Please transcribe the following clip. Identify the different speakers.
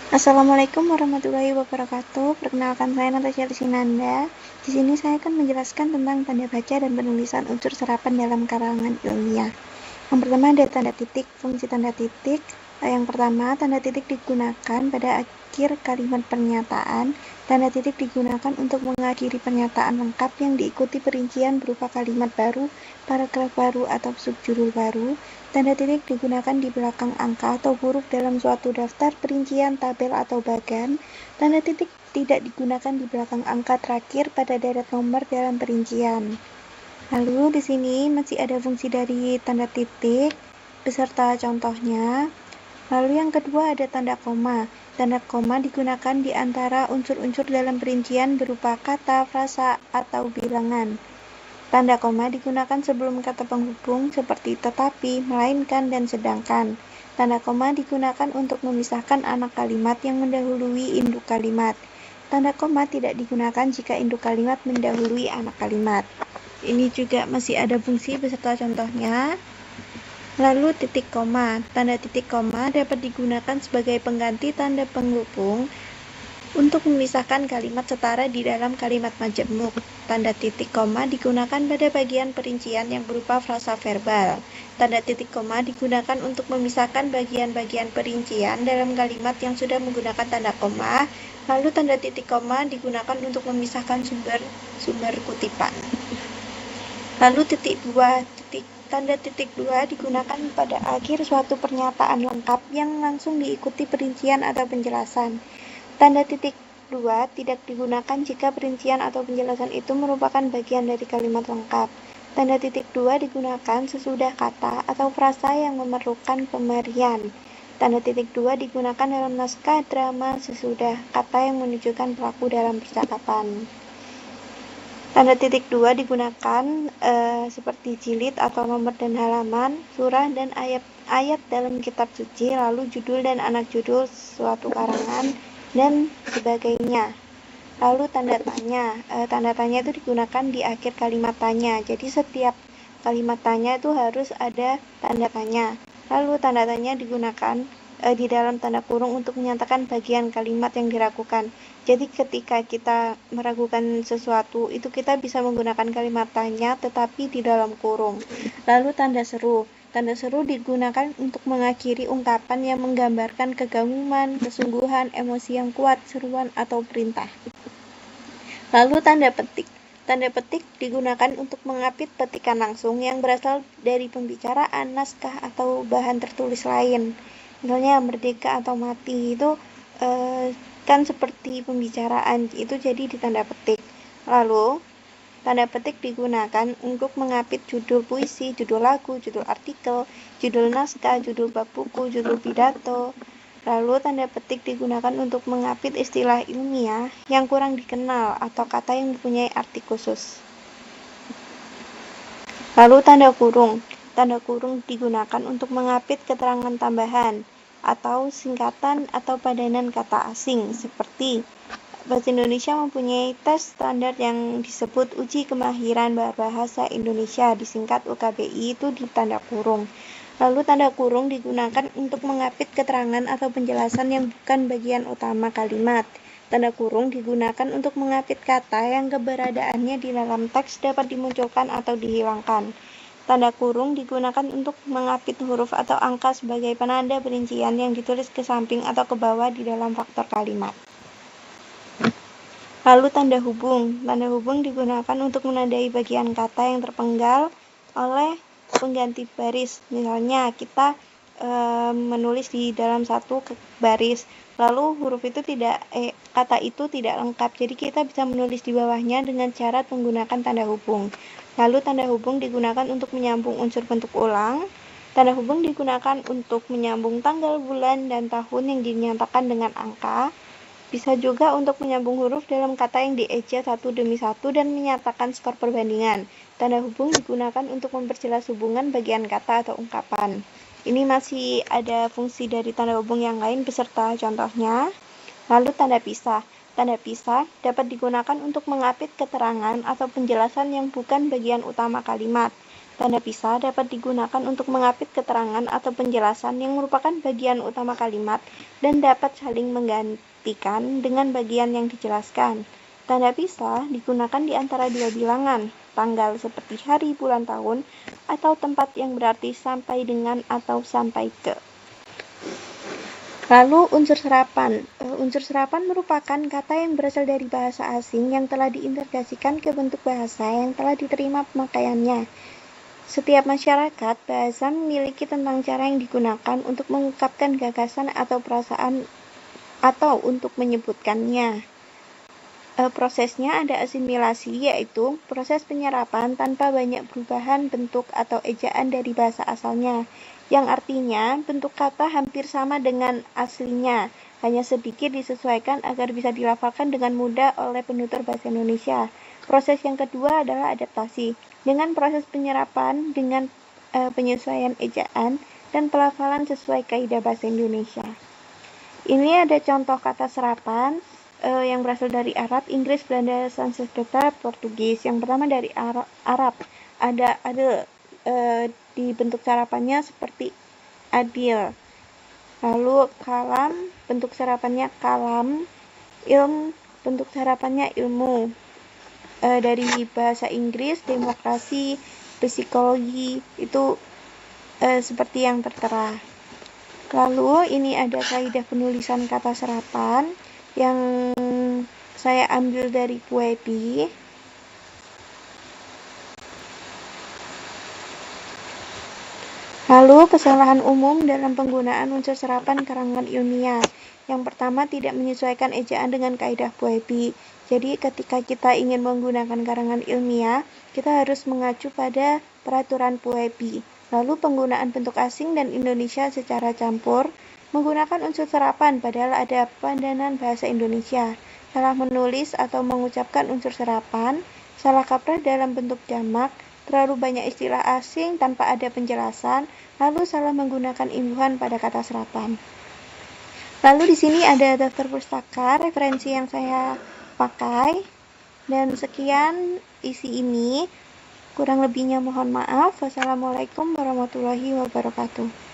Speaker 1: Assalamualaikum warahmatullahi wabarakatuh. Perkenalkan, saya Natasha Lusinanda. Di sini saya akan menjelaskan tentang tanda baca dan penulisan unsur serapan dalam karangan ilmiah. Yang pertama ada tanda titik. Fungsi tanda titik yang pertama, tanda titik digunakan pada akhir kalimat pernyataan. Tanda titik digunakan untuk mengakhiri pernyataan lengkap yang diikuti perincian berupa kalimat baru, paragraf baru, atau subjudul baru. Tanda titik digunakan di belakang angka atau huruf dalam suatu daftar perincian, tabel, atau bagan. Tanda titik tidak digunakan di belakang angka terakhir pada deret nomor dalam perincian. Lalu di sini masih ada fungsi dari tanda titik beserta contohnya. Lalu yang kedua ada tanda koma. Tanda koma digunakan di antara unsur-unsur dalam perincian berupa kata, frasa, atau bilangan. Tanda koma digunakan sebelum kata penghubung seperti tetapi, melainkan, dan sedangkan. Tanda koma digunakan untuk memisahkan anak kalimat yang mendahului induk kalimat. Tanda koma tidak digunakan jika induk kalimat mendahului anak kalimat. Ini juga masih ada fungsi beserta contohnya. Lalu titik koma. Tanda titik koma dapat digunakan sebagai pengganti tanda penghubung untuk memisahkan kalimat setara di dalam kalimat majemuk. Tanda titik koma digunakan pada bagian perincian yang berupa frasa verbal. Tanda titik koma digunakan untuk memisahkan bagian-bagian perincian dalam kalimat yang sudah menggunakan tanda koma. Lalu tanda titik koma digunakan untuk memisahkan sumber kutipan. Lalu tanda titik dua digunakan pada akhir suatu pernyataan lengkap yang langsung diikuti perincian atau penjelasan. Tanda titik dua tidak digunakan jika perincian atau penjelasan itu merupakan bagian dari kalimat lengkap. Tanda titik dua digunakan sesudah kata atau frasa yang memerlukan pemberian. Tanda titik dua digunakan dalam naskah drama sesudah kata yang menunjukkan pelaku dalam percakapan. Tanda titik dua digunakan seperti jilid atau nomor dan halaman, surah dan ayat dalam kitab suci, lalu judul dan anak judul suatu karangan, dan sebagainya. Lalu tanda tanya itu digunakan di akhir kalimat tanya. Jadi setiap kalimat tanya itu harus ada tanda tanya. Lalu tanda tanya digunakan di dalam tanda kurung untuk menyatakan bagian kalimat yang diragukan. Jadi ketika kita meragukan sesuatu, itu kita bisa menggunakan kalimat tanya tetapi di dalam kurung. Lalu tanda seru. Tanda seru digunakan untuk mengakhiri ungkapan yang menggambarkan kegumuman, kesungguhan, emosi yang kuat, seruan, atau perintah. Lalu tanda petik. Tanda petik digunakan untuk mengapit petikan langsung yang berasal dari pembicaraan, naskah, atau bahan tertulis lain. Misalnya merdeka atau mati itu kan seperti pembicaraan, itu jadi di tanda petik. Lalu tanda petik digunakan untuk mengapit judul puisi, judul lagu, judul artikel, judul naskah, judul bab buku, judul pidato. Lalu tanda petik digunakan untuk mengapit istilah ilmiah yang kurang dikenal atau kata yang mempunyai arti khusus. Lalu tanda kurung. Tanda kurung digunakan untuk mengapit keterangan tambahan atau singkatan atau padanan kata asing seperti Bahasa Indonesia mempunyai tes standar yang disebut Uji Kemahiran Berbahasa Indonesia, disingkat UKBI, itu di tanda kurung. Lalu tanda kurung digunakan untuk mengapit keterangan atau penjelasan yang bukan bagian utama kalimat. Tanda kurung digunakan untuk mengapit kata yang keberadaannya di dalam teks dapat dimunculkan atau dihilangkan. Tanda kurung digunakan untuk mengapit huruf atau angka sebagai penanda perincian yang ditulis ke samping atau ke bawah di dalam faktor kalimat. Lalu tanda hubung. Tanda hubung digunakan untuk menandai bagian kata yang terpenggal oleh pengganti baris. Misalnya kita menulis di dalam satu baris, lalu huruf itu kata itu tidak lengkap. Jadi kita bisa menulis di bawahnya dengan cara menggunakan tanda hubung. Lalu tanda hubung digunakan untuk menyambung unsur bentuk ulang. Tanda hubung digunakan untuk menyambung tanggal, bulan, dan tahun yang dinyatakan dengan angka. Bisa juga untuk menyambung huruf dalam kata yang dieja satu demi satu dan menyatakan skor perbandingan. Tanda hubung digunakan untuk memperjelas hubungan bagian kata atau ungkapan. Ini masih ada fungsi dari tanda hubung yang lain beserta contohnya. Lalu tanda pisah. Tanda pisah dapat digunakan untuk mengapit keterangan atau penjelasan yang bukan bagian utama kalimat. Tanda pisah dapat digunakan untuk mengapit keterangan atau penjelasan yang merupakan bagian utama kalimat dan dapat saling menggantikan dengan bagian yang dijelaskan. Tanda pisah digunakan di antara dua bilangan, tanggal seperti hari, bulan, tahun, atau tempat yang berarti sampai dengan atau sampai ke. Lalu unsur serapan. Unsur serapan merupakan kata yang berasal dari bahasa asing yang telah diintegrasikan ke bentuk bahasa yang telah diterima pemakaiannya. Setiap masyarakat bahasa memiliki tentang cara yang digunakan untuk mengungkapkan gagasan atau perasaan atau untuk menyebutkannya. Prosesnya ada asimilasi, yaitu proses penyerapan tanpa banyak perubahan bentuk atau ejaan dari bahasa asalnya, yang artinya bentuk kata hampir sama dengan aslinya, hanya sedikit disesuaikan agar bisa dilafalkan dengan mudah oleh penutur bahasa Indonesia. Proses yang kedua adalah adaptasi, dengan proses penyerapan dengan penyesuaian ejaan dan pelafalan sesuai kaidah bahasa Indonesia. Ini ada contoh kata serapan yang berasal dari Arab, Inggris, Belanda, Sanskerta, Portugis. Yang pertama dari Arab, ada di bentuk serapannya seperti adil. Lalu kalam, bentuk serapannya kalam. Ilm, bentuk serapannya ilmu. Dari bahasa Inggris, demokrasi, psikologi, itu seperti yang tertera. Lalu ini ada kaidah penulisan kata serapan yang saya ambil dari Puebi. Lalu kesalahan umum dalam penggunaan unsur serapan karangan ilmiah. Yang pertama, tidak menyesuaikan ejaan dengan kaidah Puebi. Jadi ketika kita ingin menggunakan karangan ilmiah, kita harus mengacu pada peraturan Puebi. Lalu penggunaan bentuk asing dan Indonesia secara campur, menggunakan unsur serapan padahal ada padanan bahasa Indonesia. Salah menulis atau mengucapkan unsur serapan, salah kaprah dalam bentuk jamak, terlalu banyak istilah asing tanpa ada penjelasan, lalu salah menggunakan imbuhan pada kata serapan. Lalu di sini ada daftar pustaka referensi yang saya pakai, dan sekian isi ini. Kurang lebihnya mohon maaf. Wassalamualaikum warahmatullahi wabarakatuh.